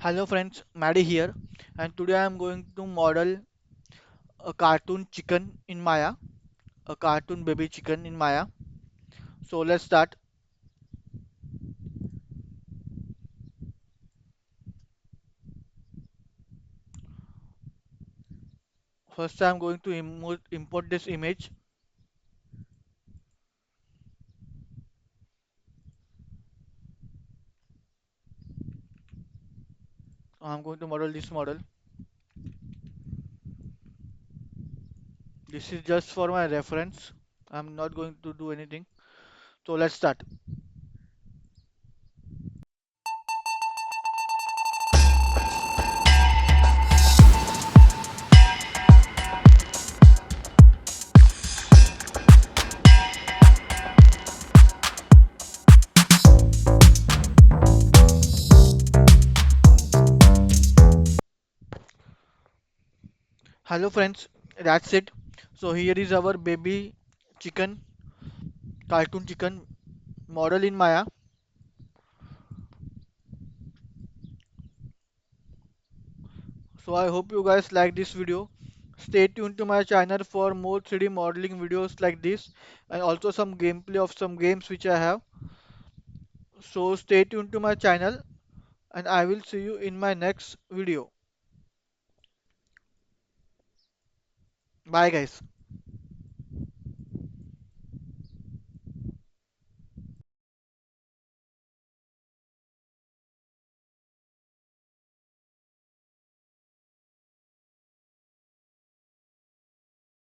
Hello friends, Maddie here, and today I am going to model a cartoon chicken in Maya, a cartoon baby chicken in Maya. So let's start. First I am going to import this image. I am going to model this model. This is just for my reference. I am not going to do anything. So let's start. Hello friends, that's it. So here is our baby chicken, cartoon chicken model in Maya. So I hope you guys like this video. Stay tuned to my channel for more 3D modeling videos like this and also some gameplay of some games which I have. So stay tuned to my channel and I will see you in my next video. Bye guys.